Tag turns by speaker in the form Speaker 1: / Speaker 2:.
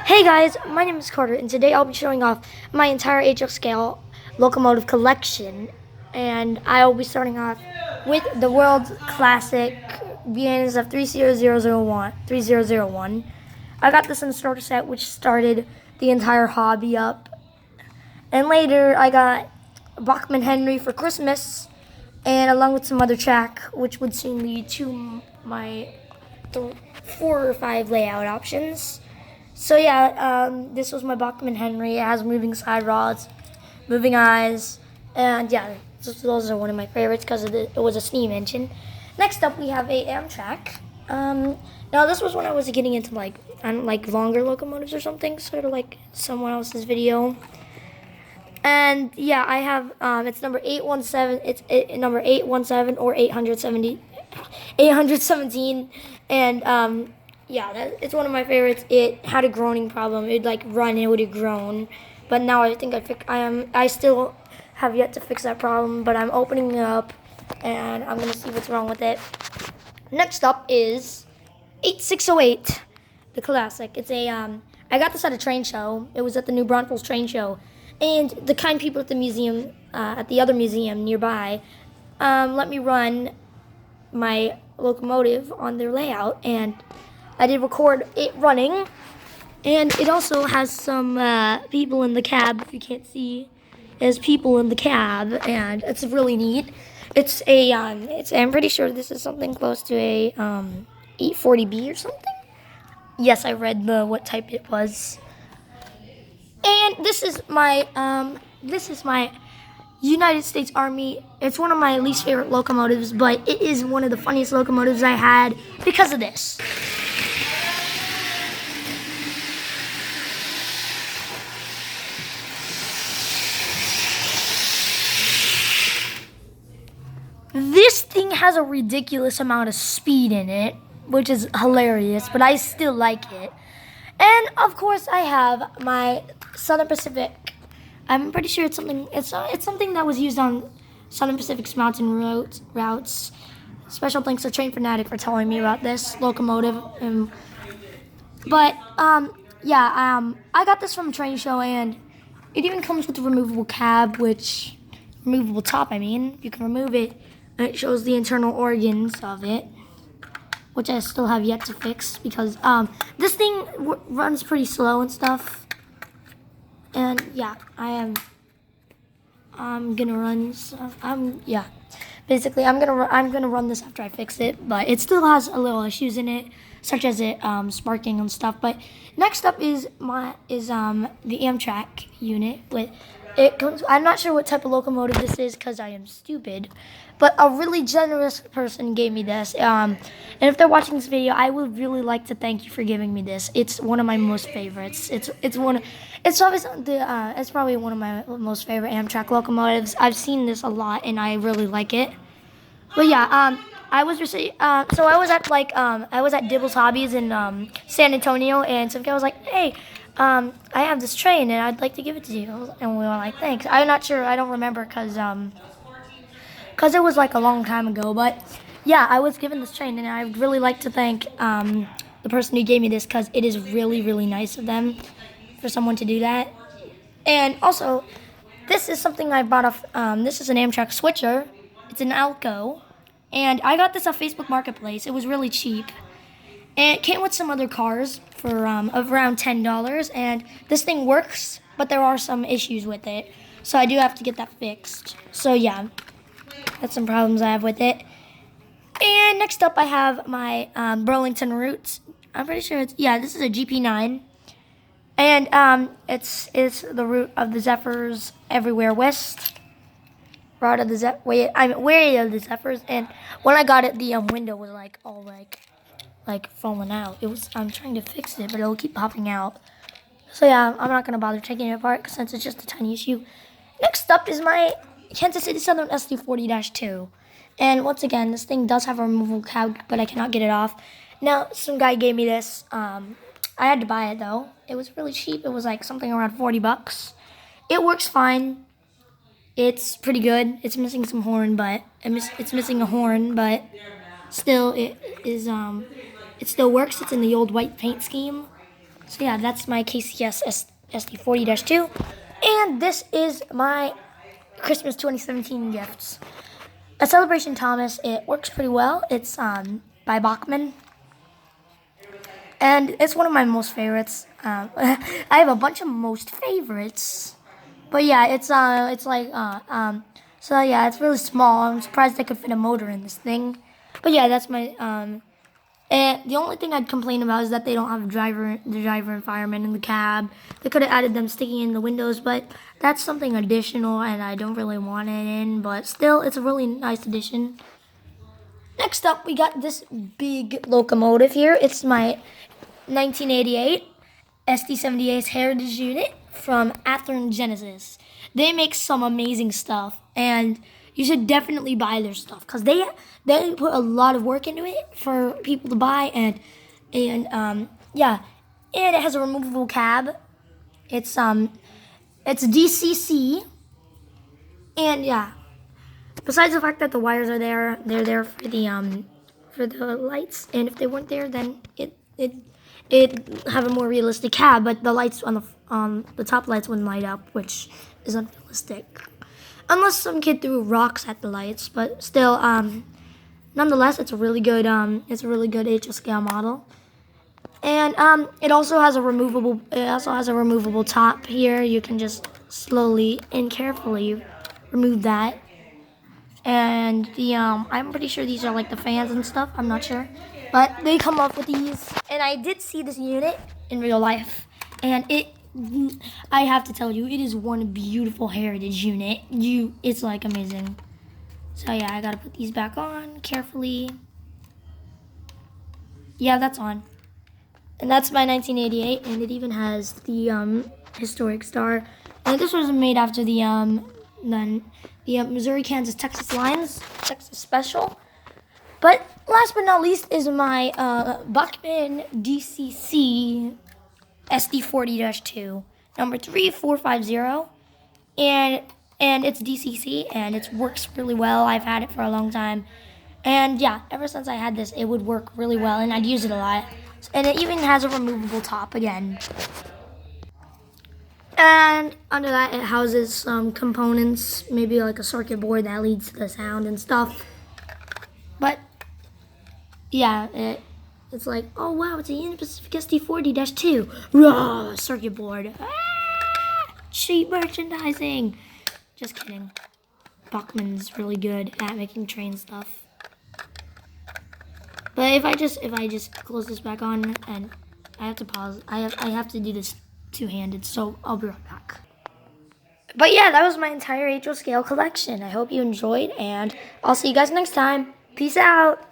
Speaker 1: Hey guys, my name is Carter, and today I'll be showing off my entire HL scale locomotive collection. And I'll be starting off with the world's classic beginnings of 3001. I got this in the starter set, which started the entire hobby up. And later, I got Bachman Henry for Christmas, and along with some other track, which would soon lead to my 4 or 5 layout options. So yeah, this was my Bachman Henry. It has moving side rods, moving eyes, and yeah, those are one of my favorites because it was a steam engine. Next up, we have a Amtrak. Now this was when I was getting into like longer locomotives or something, sort of like someone else's video. And yeah, I have it's number 817. It's number 817 or 817, and yeah, it's one of my favorites. It had a groaning problem. It'd like run and it would groan, but now I think I still have yet to fix that problem. But I'm opening it up, and I'm gonna see what's wrong with it. Next up is 8608, the classic. It's a I got this at a train show. It was at the New Braunfels train show, and the kind people at the museum, at the other museum nearby, let me run my locomotive on their layout, and I did record it running, and it also has some people in the cab. If you can't see, there's people in the cab, and it's really neat. It's a I'm pretty sure this is something close to a 840B or something. Yes, I read what type it was. And this is my United States Army. It's one of my least favorite locomotives, but it is one of the funniest locomotives I had because of this. This thing has a ridiculous amount of speed in it, which is hilarious, but I still like it. And of course, I have my Southern Pacific. I'm pretty sure it's something that was used on Southern Pacific's mountain routes. Special thanks to Train Fanatic for telling me about this locomotive. I got this from a train show, and it even comes with a removable cab, removable top. I mean, you can remove it. And it shows the internal organs of it, which I still have yet to fix because this thing runs pretty slow and stuff. And yeah, I'm gonna run stuff. Basically, I'm gonna run this after I fix it, but it still has a little issues in it, such as it sparking and stuff. But next up is the Amtrak unit with. I'm not sure what type of locomotive this is because I am stupid, but a really generous person gave me this. And if they're watching this video, I would really like to thank you for giving me this. It's one of my most favorites. It's probably one of my most favorite Amtrak locomotives. I've seen this a lot, and I really like it. But yeah, I was at Dibble's Hobbies in San Antonio, and some guy was like, "Hey, I have this train, and I'd like to give it to you." And we were like, "Thanks." I'm not sure. I don't remember because it was like a long time ago. But yeah, I was given this train, and I'd really like to thank the person who gave me this because it is really, really nice of them for someone to do that. And also, this is something I bought off. This is an Amtrak switcher. It's an Alco, and I got this off Facebook Marketplace. It was really cheap. And it came with some other cars for around $10, and this thing works, but there are some issues with it, so I do have to get that fixed. So yeah, that's some problems I have with it. And next up, I have my Burlington Roots. I'm pretty sure this is a GP9, and it's the route of the Zephyrs everywhere west. Route of the way of the Zephyrs, and when I got it, the window was like all falling out. I'm trying to fix it, but it'll keep popping out. So yeah, I'm not gonna bother taking it apart since it's just a tiny issue. Next up is my Kansas City Southern SD40-2. And once again, this thing does have a removable cab, but I cannot get it off. Now, some guy gave me this. I had to buy it though. It was really cheap. It was like something around $40. It works fine. It's pretty good. It's missing some horn, but it's missing a horn, but still, it still works. It's in the old white paint scheme. So yeah, that's my KCS SD40-2. And this is my Christmas 2017 gifts. A Celebration Thomas. It works pretty well. It's by Bachman. And it's one of my most favorites. I have a bunch of most favorites. But yeah, it's so yeah, it's really small. I'm surprised I could fit a motor in this thing. But yeah, that's my and the only thing I'd complain about is that they don't have the driver and fireman in the cab. They could have added them sticking in the windows, but that's something additional, and I don't really want it in. But still, it's a really nice addition. Next up, we got this big locomotive here. It's my 1988 SD78's Heritage Unit from Athearn Genesis. They make some amazing stuff, and you should definitely buy their stuff because they put a lot of work into it for people to buy, and yeah, and it has a removable cab. It's DCC, and yeah. Besides the fact that the wires are there, they're there for the lights, and if they weren't there, then it have a more realistic cab, but the lights on the top lights wouldn't light up, which is unrealistic. Unless some kid threw rocks at the lights, but still, nonetheless, it's a really good HO scale model. And it also has a removable top here. You can just slowly and carefully remove that. And I'm pretty sure these are like the fans and stuff. I'm not sure, but they come up with these. And I did see this unit in real life, and I have to tell you, it is one beautiful heritage unit. It's like amazing. So yeah, I gotta put these back on carefully. Yeah, that's on. And that's my 1988, and it even has the historic star. And this was made after the Missouri, Kansas, Texas lines, Texas Special. But last but not least is my Bachman DCC SD40-2, number 3450, and it's DCC, and it works really well. I've had it for a long time, and yeah, ever since I had this, it would work really well, and I'd use it a lot. And it even has a removable top again. And under that, it houses some components, maybe like a circuit board that leads to the sound and stuff. But yeah, it's like, oh wow, it's a Union Pacific SD40-2. Raw circuit board. Ah, cheap merchandising. Just kidding. Bachman's really good at making train stuff. But if I just close this back on, and I have to pause, I have to do this two-handed, so I'll be right back. But yeah, that was my entire HO scale collection. I hope you enjoyed, and I'll see you guys next time. Peace out.